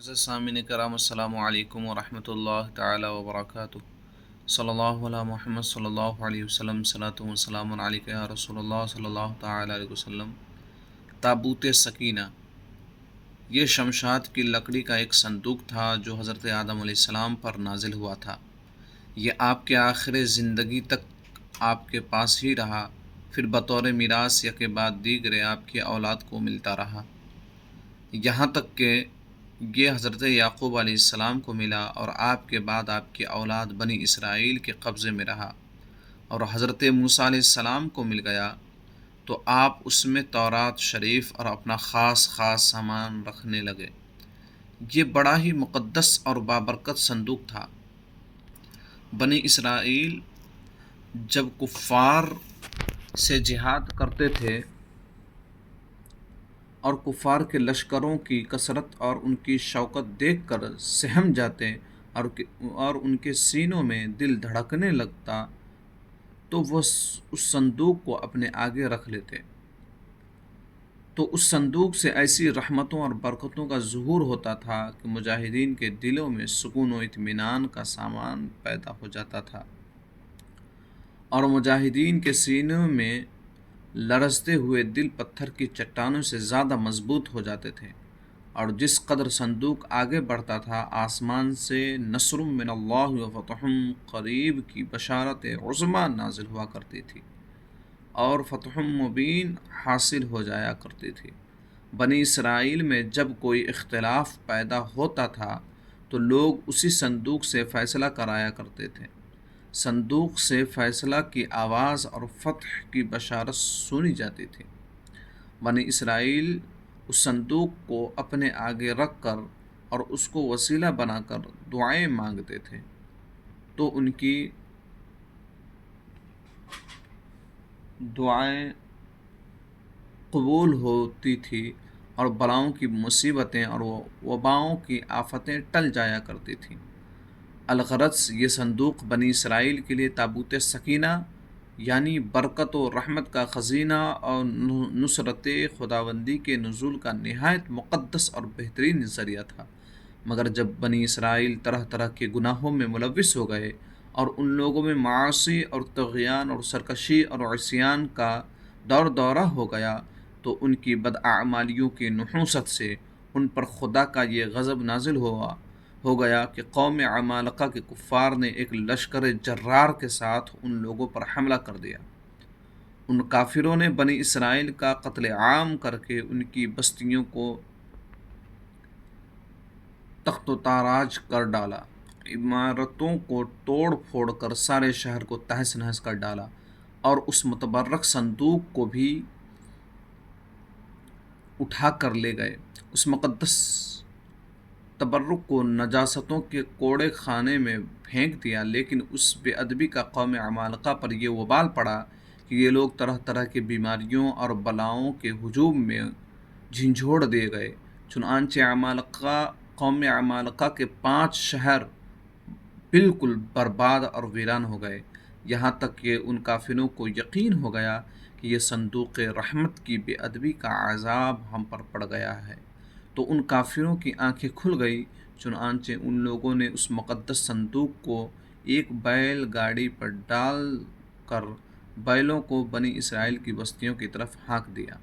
عزیز سامعین کرام السلام علیکم ورحمۃ اللہ تعالی وبرکاتہ۔ صلی اللہ علیہ محمد صلی اللہ علیہ وسلم، صلاۃ و سلام علیک یا رسول اللہ صلی اللہ تعالی علیہ وسلم۔ تابوت سکینہ، یہ شمشاد کی لکڑی کا ایک صندوق تھا جو حضرت آدم علیہ السلام پر نازل ہوا تھا۔ یہ آپ کے آخر زندگی تک آپ کے پاس ہی رہا، پھر بطور میراث یکے بعد دیگرے آپ کی اولاد کو ملتا رہا، یہاں تک کہ یہ حضرت یعقوب علیہ السلام کو ملا اور آپ کے بعد آپ کی اولاد بنی اسرائیل کے قبضے میں رہا، اور حضرت موسیٰ علیہ السلام کو مل گیا تو آپ اس میں تورات شریف اور اپنا خاص سامان رکھنے لگے۔ یہ بڑا ہی مقدس اور بابرکت صندوق تھا۔ بنی اسرائیل جب کفار سے جہاد کرتے تھے اور کفار کے لشکروں کی کثرت اور ان کی شوکت دیکھ کر سہم جاتے اور ان کے سینوں میں دل دھڑکنے لگتا تو وہ اس صندوق کو اپنے آگے رکھ لیتے، تو اس صندوق سے ایسی رحمتوں اور برکتوں کا ظہور ہوتا تھا کہ مجاہدین کے دلوں میں سکون و اطمینان کا سامان پیدا ہو جاتا تھا، اور مجاہدین کے سینوں میں لرزتے ہوئے دل پتھر کی چٹانوں سے زیادہ مضبوط ہو جاتے تھے، اور جس قدر صندوق آگے بڑھتا تھا آسمان سے نصر من اللہ و فتح قریب کی بشارت عظمیٰ نازل ہوا کرتی تھی اور فتح مبین حاصل ہو جایا کرتی تھی۔ بنی اسرائیل میں جب کوئی اختلاف پیدا ہوتا تھا تو لوگ اسی صندوق سے فیصلہ کرایا کرتے تھے۔ صندوق سے فیصلہ کی آواز اور فتح کی بشارت سنی جاتی تھی۔ بنی اسرائیل اس صندوق کو اپنے آگے رکھ کر اور اس کو وسیلہ بنا کر دعائیں مانگتے تھے تو ان کی دعائیں قبول ہوتی تھی اور بلاؤں کی مصیبتیں اور وباؤں کی آفتیں ٹل جایا کرتی تھیں۔ الغرض یہ صندوق بنی اسرائیل کے لیے تابوت سکینہ یعنی برکت و رحمت کا خزینہ اور نصرت خداوندی کے نزول کا نہایت مقدس اور بہترین ذریعہ تھا۔ مگر جب بنی اسرائیل طرح طرح کے گناہوں میں ملوث ہو گئے اور ان لوگوں میں معاصی اور طغیان اور سرکشی اور عصیان کا دورہ ہو گیا تو ان کی بداعمالیوں کی نحوست سے ان پر خدا کا یہ غضب نازل ہو گیا کہ قوم عمالقہ کے کفار نے ایک لشکر جرار کے ساتھ ان لوگوں پر حملہ کر دیا۔ ان کافروں نے بنی اسرائیل کا قتل عام کر کے ان کی بستیوں کو تخت و تاراج کر ڈالا، عمارتوں کو توڑ پھوڑ کر سارے شہر کو تہس نہس کر ڈالا، اور اس متبرک صندوق کو بھی اٹھا کر لے گئے۔ اس مقدس تبرک کو نجاستوں کے کوڑے خانے میں پھینک دیا، لیکن اس بے ادبی کا قوم عمالقہ پر یہ وبال پڑا کہ یہ لوگ طرح طرح کی بیماریوں اور بلاؤں کے ہجوم میں جھنجھوڑ دیے گئے۔ چنانچہ قوم عمالقہ کے 5 شہر بالکل برباد اور ویران ہو گئے، یہاں تک کہ ان کافروں کو یقین ہو گیا کہ یہ صندوق رحمت کی بے ادبی کا عذاب ہم پر پڑ گیا ہے، تو ان کافروں کی آنکھیں کھل گئی۔ چنانچہ ان لوگوں نے اس مقدس صندوق کو ایک بیل گاڑی پر ڈال کر بیلوں کو بنی اسرائیل کی بستیوں کی طرف ہانک دیا۔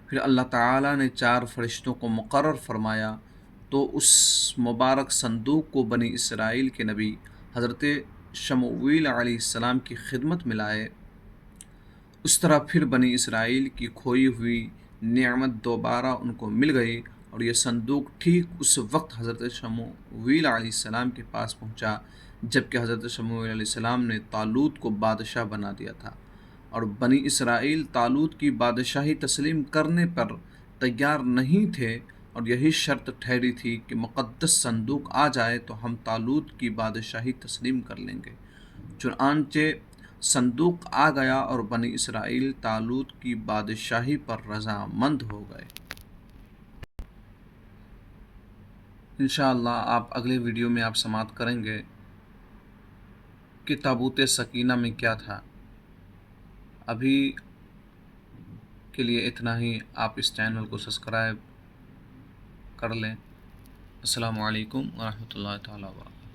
پھر اللہ تعالیٰ نے 4 فرشتوں کو مقرر فرمایا تو اس مبارک صندوق کو بنی اسرائیل کے نبی حضرت شمویل علیہ السلام کی خدمت میں لائے۔ اس طرح پھر بنی اسرائیل کی کھوئی ہوئی نعمت دوبارہ ان کو مل گئی، اور یہ صندوق ٹھیک اس وقت حضرت شمویل علیہ السلام کے پاس پہنچا جبکہ حضرت شمویل علیہ السلام نے طالوت کو بادشاہ بنا دیا تھا، اور بنی اسرائیل طالوت کی بادشاہی تسلیم کرنے پر تیار نہیں تھے، اور یہی شرط ٹھہری تھی کہ مقدس صندوق آ جائے تو ہم طالوت کی بادشاہی تسلیم کر لیں گے۔ چنانچہ صندوق آ گیا اور بنی اسرائیل طالوت کی بادشاہی پر رضامند ہو گئے۔ انشاءاللہ آپ اگلے ویڈیو میں آپ سماعت کریں گے کہ تابوت سکینہ میں کیا تھا۔ ابھی کے لیے اتنا ہی، آپ اس چینل کو سبسکرائب کر لیں۔ السلام علیکم ورحمۃ اللہ تعالیٰ وبرکاتہ.